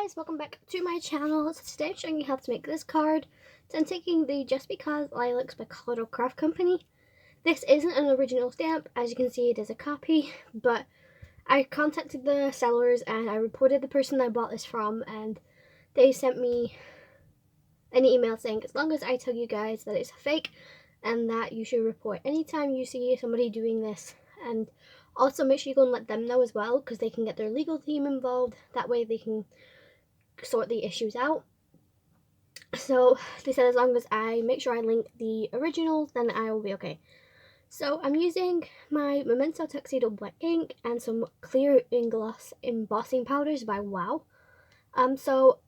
guys, welcome back to my channel. So today I'm showing you how to make this card. So I'm taking the Just Because LILACS by KRAFT company. This isn't an original stamp, as you can see it is a copy, but I contacted the sellers and I reported the person I bought this from, and they sent me an email saying as long as I tell you guys that it's a fake and that you should report anytime you see somebody doing this, and also make sure you go and let them know as well, because they can get their legal team involved. That way they can sort the issues out. So they said as long as I make sure I link the originals, then I will be okay. So I'm using my Memento Tuxedo black ink and some clear gloss embossing powders by Wow. So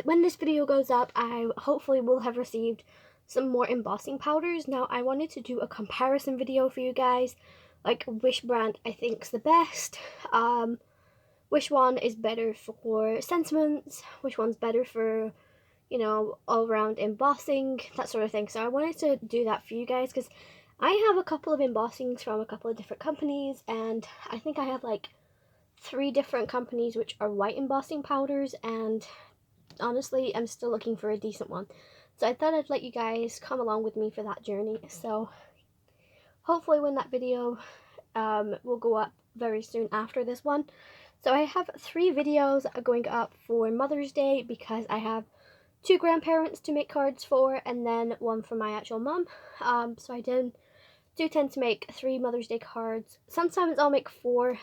when this video goes up, I hopefully will have received some more embossing powders. Now I wanted to do a comparison video for you guys, like which brand I think's the best, which one is better for sentiments, which one's better for, you know, all-around embossing, that sort of thing. So I wanted to do that for you guys because I have a couple of embossings from a couple of different companies, and I think I have like 3 different companies which are white embossing powders, and honestly I'm still looking for a decent one. So I thought I'd let you guys come along with me for that journey. So hopefully when that video will go up very soon after this one. So I have 3 videos going up for Mother's Day because I have 2 grandparents to make cards for, and then one for my actual mom. So I do tend to make 3 Mother's Day cards. Sometimes I'll make 4,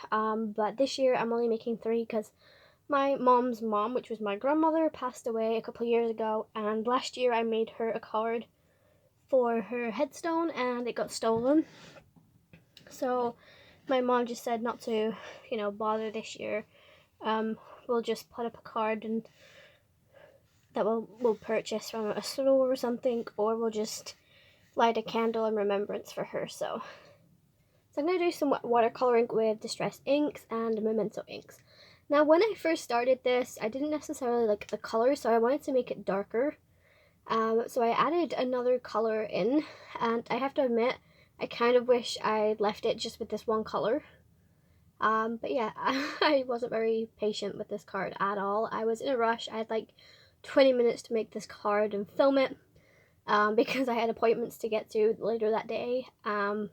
but this year I'm only making 3 because my mom's mom, which was my grandmother, passed away a couple of years ago, and last year I made her a card for her headstone and it got stolen. So my mom just said not to, you know, bother this year. We'll just put up a card and that we'll purchase from a store or something, or we'll just light a candle in remembrance for her. So I'm going to do some watercoloring with distress inks and memento inks. Now when I first started this, I didn't necessarily like the color, so I wanted to make it darker. So I added another color in, and I have to admit, I kind of wish I left it just with this one color. But yeah, I wasn't very patient with this card at all. I was in a rush. I had like 20 minutes to make this card and film it, because I had appointments to get to later that day. And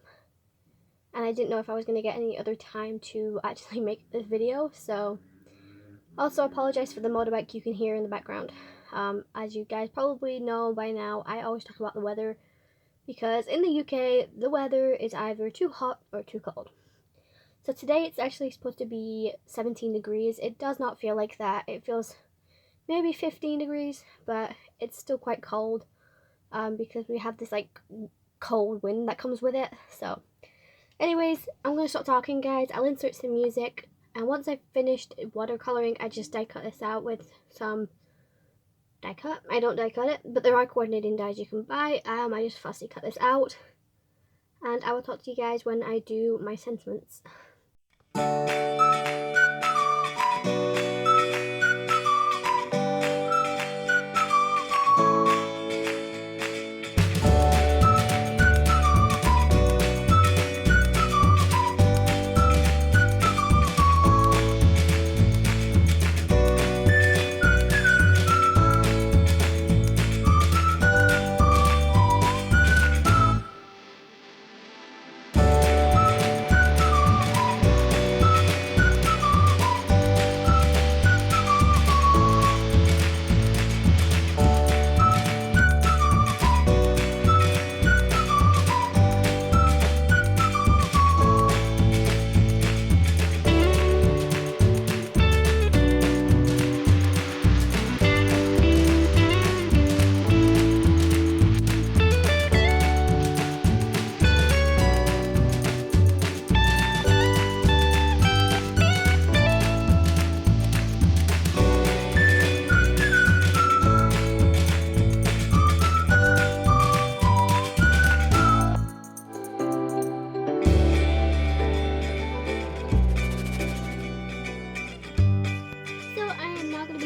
I didn't know if I was going to get any other time to actually make this video. So also apologize for the motorbike you can hear in the background. As you guys probably know by now, I always talk about the weather, because in the UK, the weather is either too hot or too cold. So today it's actually supposed to be 17 degrees. It does not feel like that. It feels maybe 15 degrees, but it's still quite cold, because we have this like cold wind that comes with it. So anyways, I'm going to stop talking, guys. I'll insert some music, and once I've finished watercoloring, I just die cut this out with some die cut. I don't die cut it, but there are coordinating dies you can buy. I just fussy cut this out, and I will talk to you guys when I do my sentiments.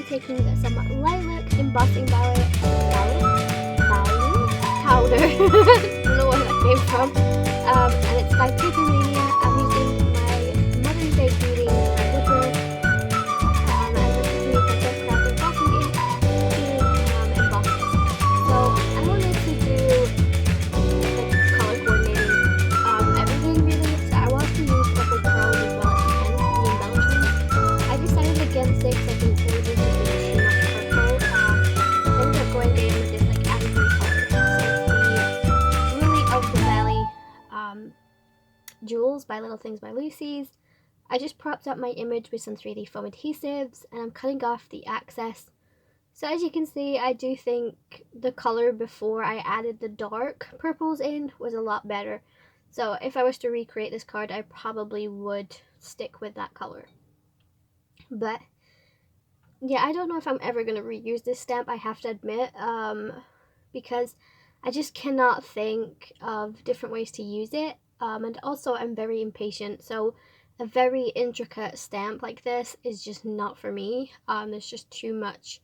Taking some LILAC embossing powder. I don't know where that came from. And it's by POWDER-PAPERANIA. I'm using my Mother's Day greeting woodware. As a Pixels by Little Things by Lucy's. I just propped up my image with some 3D foam adhesives, and I'm cutting off the excess. So as you can see, I do think the color before I added the dark purples in was a lot better. So if I was to recreate this card, I probably would stick with that color. But yeah, I don't know if I'm ever going to reuse this stamp, I have to admit, because I just cannot think of different ways to use it. And also I'm very impatient, so a very intricate stamp like this is just not for me. There's just too much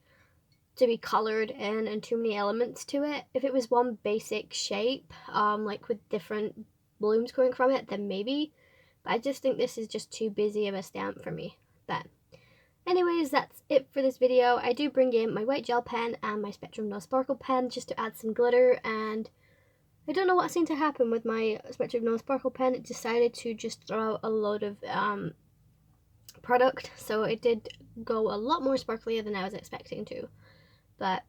to be colored in and too many elements to it. If it was one basic shape, like with different blooms coming from it, then maybe. But I just think this is just too busy of a stamp for me. But anyways, that's it for this video. I do bring in my white gel pen and my Spectrum No Sparkle pen just to add some glitter, and I don't know what seemed to happen with my Spectrum No Sparkle pen. It decided to just throw out a load of product, so it did go a lot more sparklier than I was expecting to. But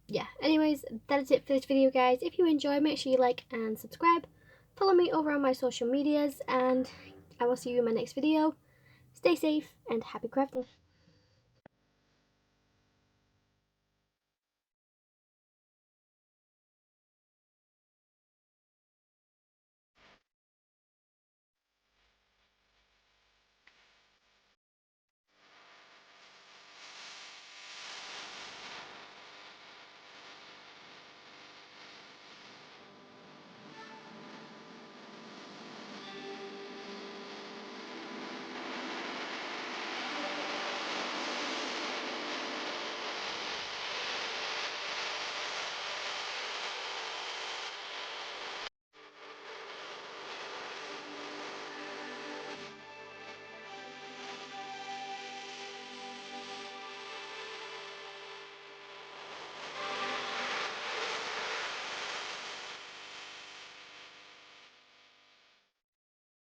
yeah, anyways, that is it for this video, guys. If you enjoyed, make sure you like and subscribe. Follow me over on my social medias, and I will see you in my next video. Stay safe and happy crafting.